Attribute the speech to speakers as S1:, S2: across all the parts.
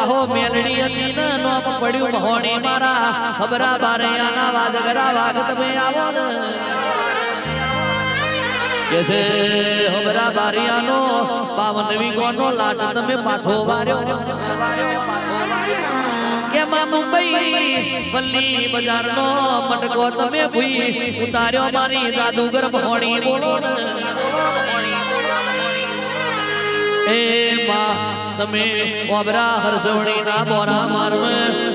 S1: આહો મેલડી હતી ને નોમ પડ્યું મહોણી મારા ખબરા બારૈયાના વાજગરા વાગ તમે આવો ને કે છે ખબરા બારિયાનો 52 વીઘોનો લાટ તમે પાછો વાર્યો કે માં મુંબઈ વલ્લી બજારનો મટકો તમે ભૂઈ ઉતાર્યો મારી જાદુગર મહોણી બોલો ને એ માં તમે ઓબરા હરસવણી ના બોરા મારવે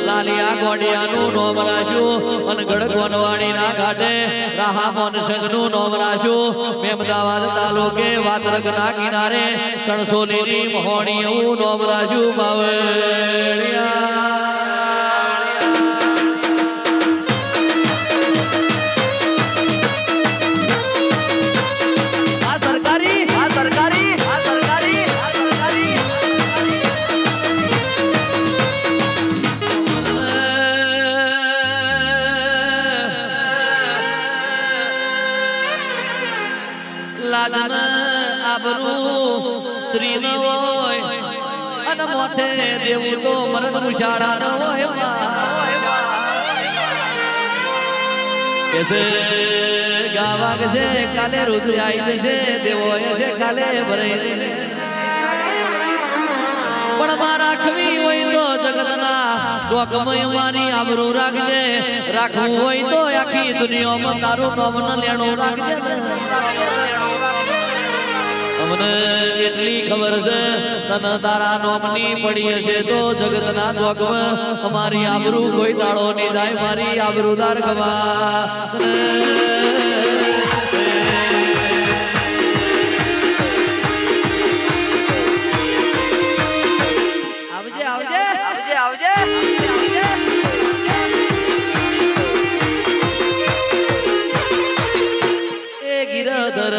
S1: લાલિયા ગોડિયાનું નોમ રાખ્યું અને ગડગોનવાડી ના ઘાટે રાહામોન સંઘનું નોમ રાખ્યું મેમદાવાદ તાલુકે વાતરકના કિનારે સણસોલીની મહોણી એવું નોમ રાખ્યું બાવળિયા સ્ત્રી ન હોય અને મોથે દેવું તો મરદ મુશાળા ન હોય કેસે ગાવા કે છે કાલે રુદ્ર આવી જશે દેવો છે કાલે ભરાઈ જશે પણ મારા રાખવી હોય તો જગતના ચોકમાં મારી આબરૂ રાખજે રાખવું હોય તો આખી દુનિયામાં તારું નામ ન લેણું રાખજે અમને એટલી ખબર છે તને તારા નોમની પડી હશે તો જગતના ચોકમાં અમારી આબરૂ કોઈ દાડો નહીં જાય મારી આબરૂદાર ગવા આવજે આવજે આવજે આવજે એ ગિરધર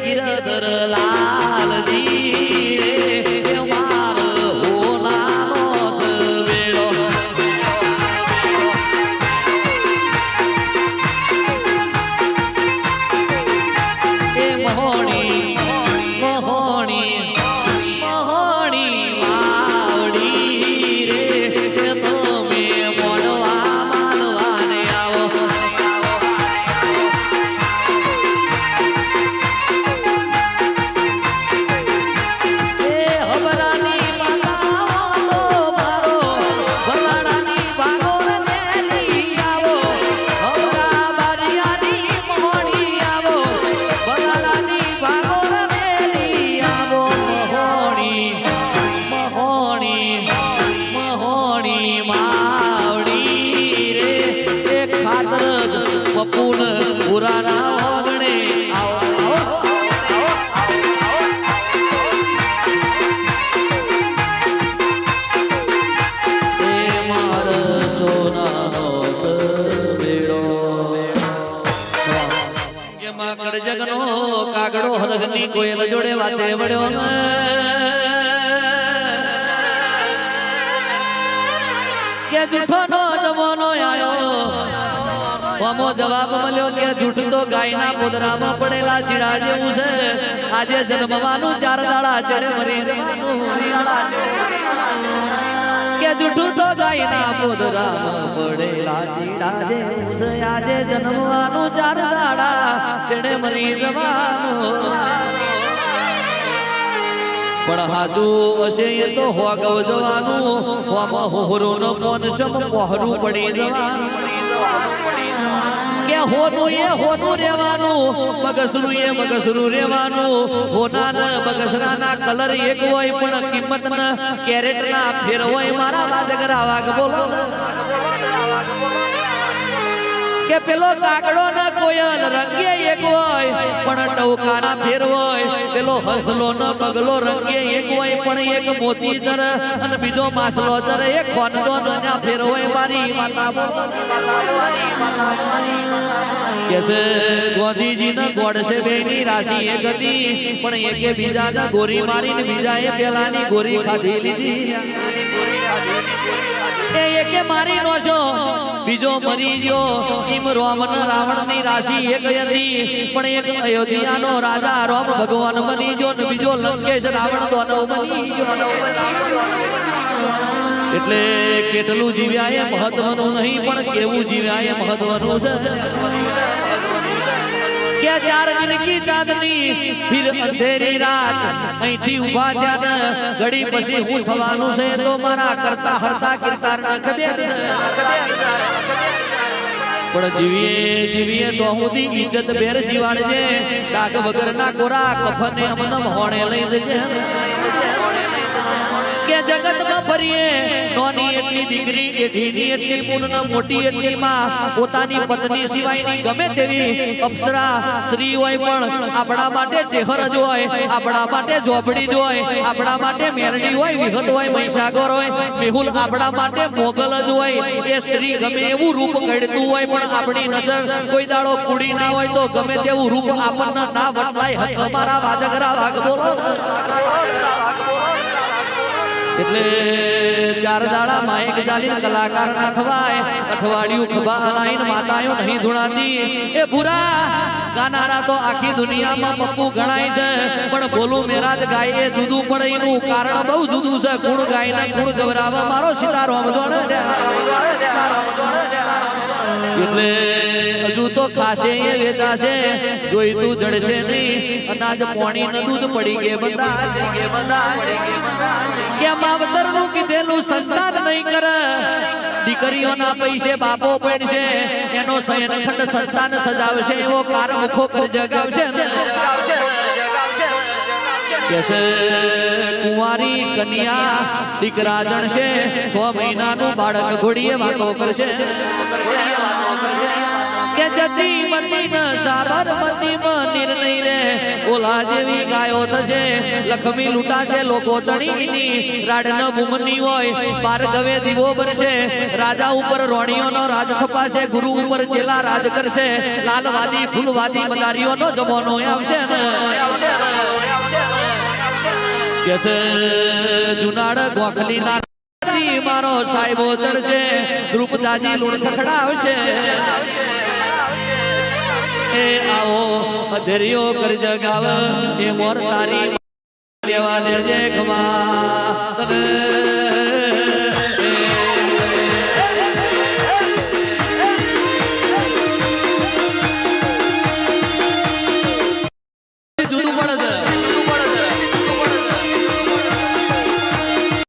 S1: गिरधर लाल जी रे मार होनानो सवेड़ो ए मोहणी मोहणी मोहणी मावड़ी रे તમે મોડવા માલવાને આવો જગનો કાગડો હરગની કોયલ જોડે વાતે વળ્યો કે જૂઠોનો જમાનો આયો ઓમો જવાબ મળ્યો કે જૂઠ તો ગાયના પોદરામાં પડેલા ચીડા જેવું છે આજે જન્મવાનું 4 દાડા ચડે મરી જવાનું કે જૂઠું તો ગાયના પોદરામાં પડેલા ચીડા જેવું છે આજે જન્મવાનું 4 દાડા ચડે મરી જવાનું પણ હાજુ હશે એ તો હોગવ જવાનું હોમાં હોરોનો મોન સમ પહોરું પડી જવાનું કે હોનું રહેવાનું મગસરું રહેવાનું હોનાના મગસરાના કલર એક હોય પણ કિંમતના કેરેટના ફેર હોય મારા વાજગરા વાગ બોલો કે પેલો કાગડો ના કોયલ રંગે એક હોય પણ ટવકાના ફેર હોય પેલો હસલો ન બગલો રંગે એક હોય પણ એક મોતી જર અને બીજો માસલો જર એક ખોનદો ના ફેર હોય મારી માતા કે છે ગોંધીજી ના ગોડ છે બેની રાશિ એક હતી પણ એકે બીજાના ગોરી મારીને બીજાએ પેલાની ગોરી ખાધી લીધી એ એકે મારી નો છો બીજો મરી ગયો ઈમ રોમ ને રાવણ ની રાશિ એક હતી પણ એક અયોધ્યાનો રાજા રામ ભગવાન બની ગયો ને બીજો લંકેશ રાવણ દોનો બની ગયો એટલે કેટલું જીવ્યા એ મહત્વનું નહીં પણ કેવું જીવ્યા એ મહત્વનું છે કે ચાર જિંદગી ચાંદની ફિર અંધેરી રાત અહીંથી ઉભા થયા ઘડી પછી હું થવાનું છે તો મારા કરતા હરતા કિરતાર ને ખબર છે પણ જીવીએ તો હુંદી ઇજ્જત બેર જીવાડજે ડાઘ વગરના કોરા કફને અમનમ હોણે લઈ જજે કે જગતમાં ફરીએ નોની એટલી દીકરી એઠીની એટલી પૂર્ણ મોટી એટલી માં પોતાની પત્ની સિવાયની ગમે તેવી અપ્સરા સ્ત્રી હોય પણ આપણા માટે ચેહર જ હોય આપણા માટે ઝોપડી જ હોય આપણા માટે મેરડી હોય વિહત હોય મહીસાગર હોય મેહુલ આપણા માટે મોગલ જ હોય એ સ્ત્રી ગમે એવું રૂપ ઘડતું હોય પણ આપણી નજર કોઈ દાડો કુડી ના હોય તો ગમે તેવું રૂપ આપણને ના વટલાય હક અમારા વાજગરા વાગ બોલો એટલે ચાર દાડા માઈક ચાલીને કલાકાર ના થવાય અઠવાડિયું ખભા હલાઈને માતાઓ નહીં ધુણાતી એ ભૂરા ગાનારા તો આખી દુનિયામાં પપ્પુ ગણાય છે પણ બોલું મેરાજ ગાય એ જુદું પણ એનું કારણ બહુ જુદું છે કુણ ગાય ને કુણ ગવરાવા મારો સીતારો સમજણ એટલે હજુ તો ખાશે એ વેચાશે જોઈ તું જડશે નહીં અનાજ પાણી ને દૂધ પડી કે બધા કે માવતર નું કીધેલું સંસ્કાર નહીં કરે દીકરીઓના પૈસે બાપો પડશે એનો શયનખંડ સંસ્થાન સજાવશે એવો કાર મુખો કર જગાવશે કેસે કુંવારી કન્યા દીકરા જણશે 6 મહિનાનું બાળક ઘોડીએ વાતો કરશે કે જતી મતી ન સાબરમતી માં નિર્ણય રે ઓલા જેવી ગાયો થશે લખમી લૂંટાશે લોકો તણીની રાડન બુમની હોય ભાર્ગવે દીવો બનશે રાજા ઉપર રોણીઓનો રાજ થપાશે ગુરુ ઉપર ચેલા રાજ કરશે લાલવાદી ફૂલવાદી મદારીઓનો જમાનો આવશે કે છે જુનાડ ગોખલી ના મારો સાહેબો ચડશે દ્રુપદાજી લૂણ ખખડાવશે એ આવો અધેરિયો કર જગાવ એ મોર તારી લેવા દેજે ખમા